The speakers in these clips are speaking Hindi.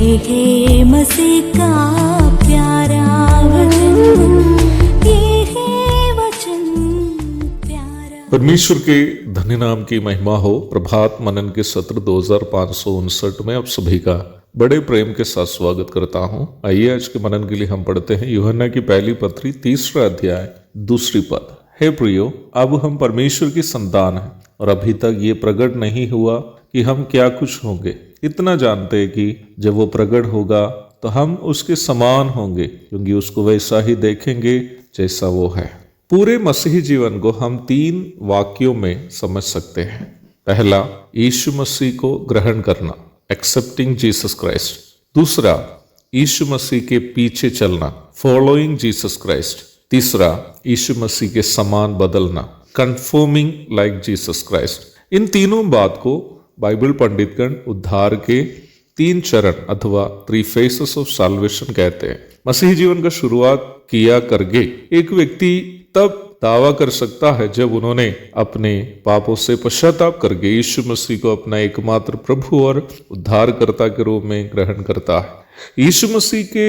है मसीह का प्यारा वचन, ये है वचन प्यारा। परमेश्वर के धन्य नाम की महिमा हो। प्रभात मनन के सत्र 2559 में आप सभी का बड़े प्रेम के साथ स्वागत करता हूं। आइए आज के मनन के लिए हम पढ़ते हैं यूहन्ना की पहली पत्री 3 अध्याय 2 पद। हे प्रियो, अब हम परमेश्वर की संतान हैं और अभी तक ये प्रकट नहीं हुआ कि हम क्या कुछ होंगे। इतना जानते हैं कि जब वो प्रकट होगा तो हम उसके समान होंगे, क्योंकि उसको वैसा ही देखेंगे जैसा वो है। पूरे मसीही जीवन को हम 3 वाक्यों में समझ सकते हैं। पहला, यीशु मसीह को ग्रहण करना, एक्सेप्टिंग जीसस क्राइस्ट। दूसरा, यीशु मसीह के पीछे चलना, फॉलोइंग जीसस क्राइस्ट। तीसरा, यीशु मसीह के समान बदलना, कंफर्मिंग लाइक जीसस क्राइस्ट। इन तीनों बात को बाइबल पंडितगण उद्धार के 3 चरण अथवा 3 फेसेस ऑफ साल्वेशन कहते हैं। मसीही जीवन का शुरुआत किया करके एक व्यक्ति तब दावा कर सकता है जब उन्होंने अपने पापों से पश्चाताप करके यीशु मसीह को अपना एकमात्र प्रभु और उद्धारकर्ता के रूप में ग्रहण करता है। यीशु मसीह के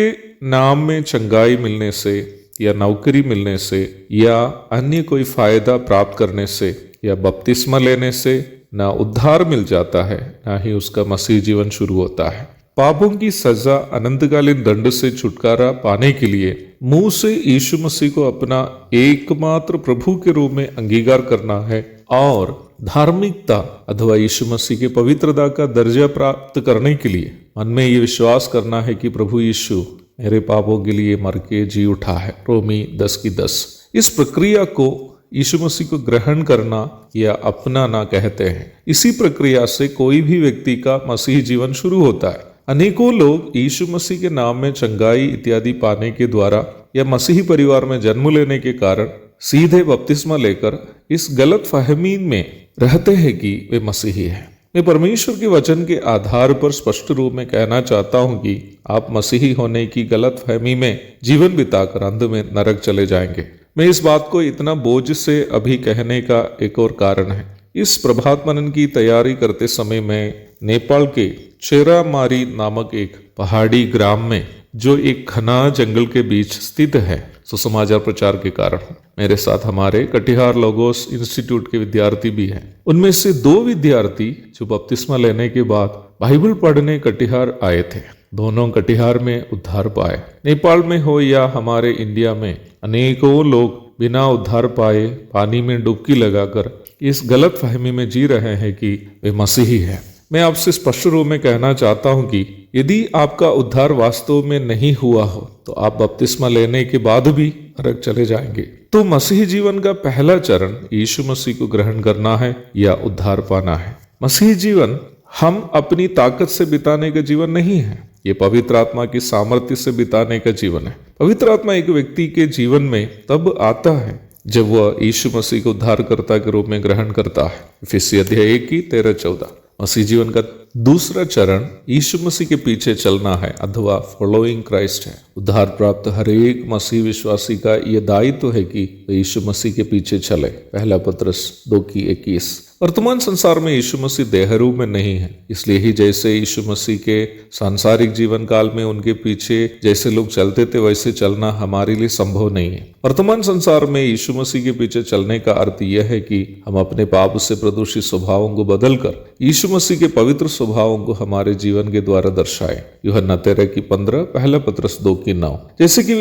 नाम में चंगाई मिलने से या नौकरी मिलने से या अन्य कोई फायदा प्राप्त करने से या बपतिस्मा लेने से ना उद्धार मिल जाता है, ना ही उसका मसीह जीवन शुरू होता है। पापों की सजा, अनंतकालीन दंड से छुटकारा पाने के लिए मुंह से यीशु मसीह को अपना एकमात्र प्रभु के रूप में अंगीकार करना है और धार्मिकता अथवा यीशु मसीह के पवित्रता का दर्जा प्राप्त करने के लिए मन में ये विश्वास करना है कि प्रभु यीशु मेरे पापों के लिए मर के जी उठा है। रोमी 10:10। इस प्रक्रिया को यीशु मसीह को ग्रहण करना या अपनाना कहते हैं। इसी प्रक्रिया से कोई भी व्यक्ति का मसीही जीवन शुरू होता है। अनेकों लोग यीशु मसीह के नाम में चंगाई इत्यादि पाने के द्वारा या मसीही परिवार में जन्म लेने के कारण सीधे बपतिस्मा लेकर इस गलत फहमी में रहते हैं कि वे मसीही हैं। मैं परमेश्वर के वचन के आधार पर स्पष्ट रूप में कहना चाहता हूं कि आप मसीही होने की गलत फहमी में जीवन बिताकर अंत में नरक चले जाएंगे। मैं इस बात को इतना बोझ से अभी कहने का एक और कारण है। इस प्रभात मनन की तैयारी करते समय मैं नेपाल के चेरामारी नामक एक पहाड़ी ग्राम में, जो एक घना जंगल के बीच स्थित है, सुसमाचार प्रचार के कारण मेरे साथ हमारे कटिहार लोगोस इंस्टीट्यूट के विद्यार्थी भी हैं। उनमें से 2 विद्यार्थी जो बपतिस्मा लेने के बाद बाइबल पढ़ने कटिहार आए थे। दोनों कटिहार में उद्धार पाए। नेपाल में हो या हमारे इंडिया में अनेकों लोग बिना उद्धार पाए पानी में डुबकी लगाकर इस गलत फहमी में जी रहे हैं कि वे मसीही हैं। मैं आपसे स्पष्ट रूप में कहना चाहता हूं कि यदि आपका उद्धार वास्तव में नहीं हुआ हो तो आप बपतिस्मा लेने के बाद भी नरक चले जाएंगे। तो मसीही जीवन का पहला चरण यीशु मसीह को ग्रहण करना है या उद्धार पाना है। मसीही जीवन हम अपनी ताकत से बिताने का जीवन नहीं है, ये पवित्र आत्मा की सामर्थ्य से बिताने का जीवन है। पवित्र आत्मा एक व्यक्ति के जीवन में तब आता है जब वह यीशु मसीह को उद्धारकर्ता के रूप में ग्रहण करता है। इफिसी अध्याय 1:13-14। मसीह जीवन का दूसरा चरण यीशु मसीह के पीछे चलना है अथवा फॉलोइंग क्राइस्ट है। उद्धार प्राप्त हर एक मसीह विश्वासी का यह दायित्व है कि वह यीशु मसीह के पीछे चले। पहला पत्रस 2:21। वर्तमान संसार में यीशु मसीह देह रूप में नहीं है, इसलिए ही जैसे यीशु मसीह के सांसारिक जीवन काल में उनके पीछे जैसे लोग चलते थे वैसे चलना हमारे लिए संभव नहीं है। वर्तमान संसार में यीशु मसीह के पीछे चलने का अर्थ यह है कि हम अपने पाप से प्रदूषित स्वभावों को बदलकर यीशु मसीह के पवित्र स्वभावों को हमारे जीवन के द्वारा दर्शाए। यूहन्ना 13:15, पहला पत्रस 2:9। जैसे कि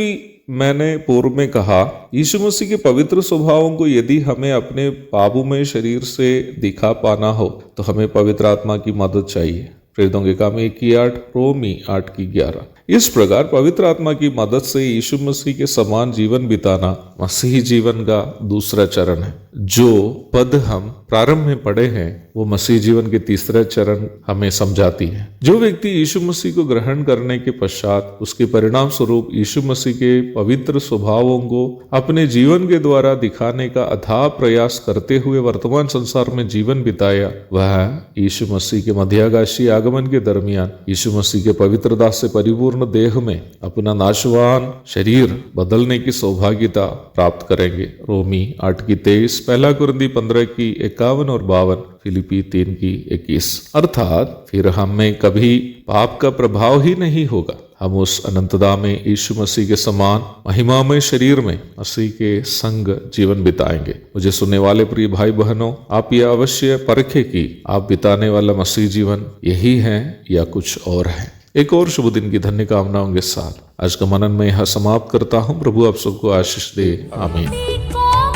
मैंने पूर्व में कहा, यीशु मसीह के पवित्र स्वभावों को यदि हमें अपने पापोमय शरीर से दिखा पाना हो तो हमें पवित्र आत्मा की मदद चाहिए। प्रेरितों के काम 1:8, रोमी 8:11। इस प्रकार पवित्र आत्मा की मदद से यीशु मसीह के समान जीवन बिताना मसीही जीवन का दूसरा चरण है। जो पद हम प्रारंभ में पढ़े हैं वो मसीह जीवन के तीसरा चरण हमें समझाती है। जो व्यक्ति यीशु मसीह को ग्रहण करने के पश्चात उसके परिणाम स्वरूप यीशु मसीह के पवित्र स्वभावों को अपने जीवन के द्वारा दिखाने का अथाह प्रयास करते हुए वर्तमान संसार में जीवन बिताया, वह यीशु मसीह के मध्याकाशीय आगमन के दरमियान यीशु मसीह के पवित्रता से परिपूर्ण देह में अपना नाशवान शरीर बदलने की सौभाग्यता प्राप्त करेंगे। रोमी 8:23, पहला कुरिन्ती 15 की 51 और 52, फिलिपी 3 की 21। अर्थात फिर हमें कभी पाप का प्रभाव ही नहीं होगा। हम उस अनंतता में यीशु मसीह के समान महिमामय शरीर में मसीह के संग जीवन बिताएंगे। मुझे सुनने वाले प्रिय भाई बहनों, आप ये अवश्य परखें कि आप बिताने वाला मसीह जीवन यही है या कुछ और है। एक और शुभ दिन की धन्य कामनाओं के साथ आज का मनन में यहाँ समाप्त करता हूँ। प्रभु आप सबको आशीष दे। आमीन।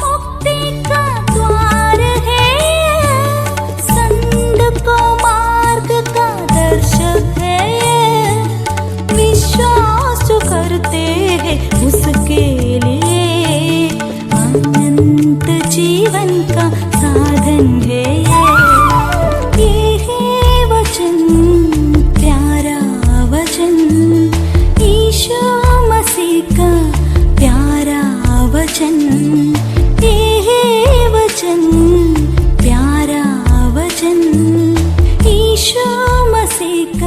मुक्ति का द्वार है, संत को मार्ग का दर्शक है, विश्वास जो करते हैं उसके लिए अनंत जीवन का साधन है। ये है वचन, प्यारा वचन, यीशु मसीह का प्यारा वचन। ये है वचन, प्यारा वचन, यीशु मसीह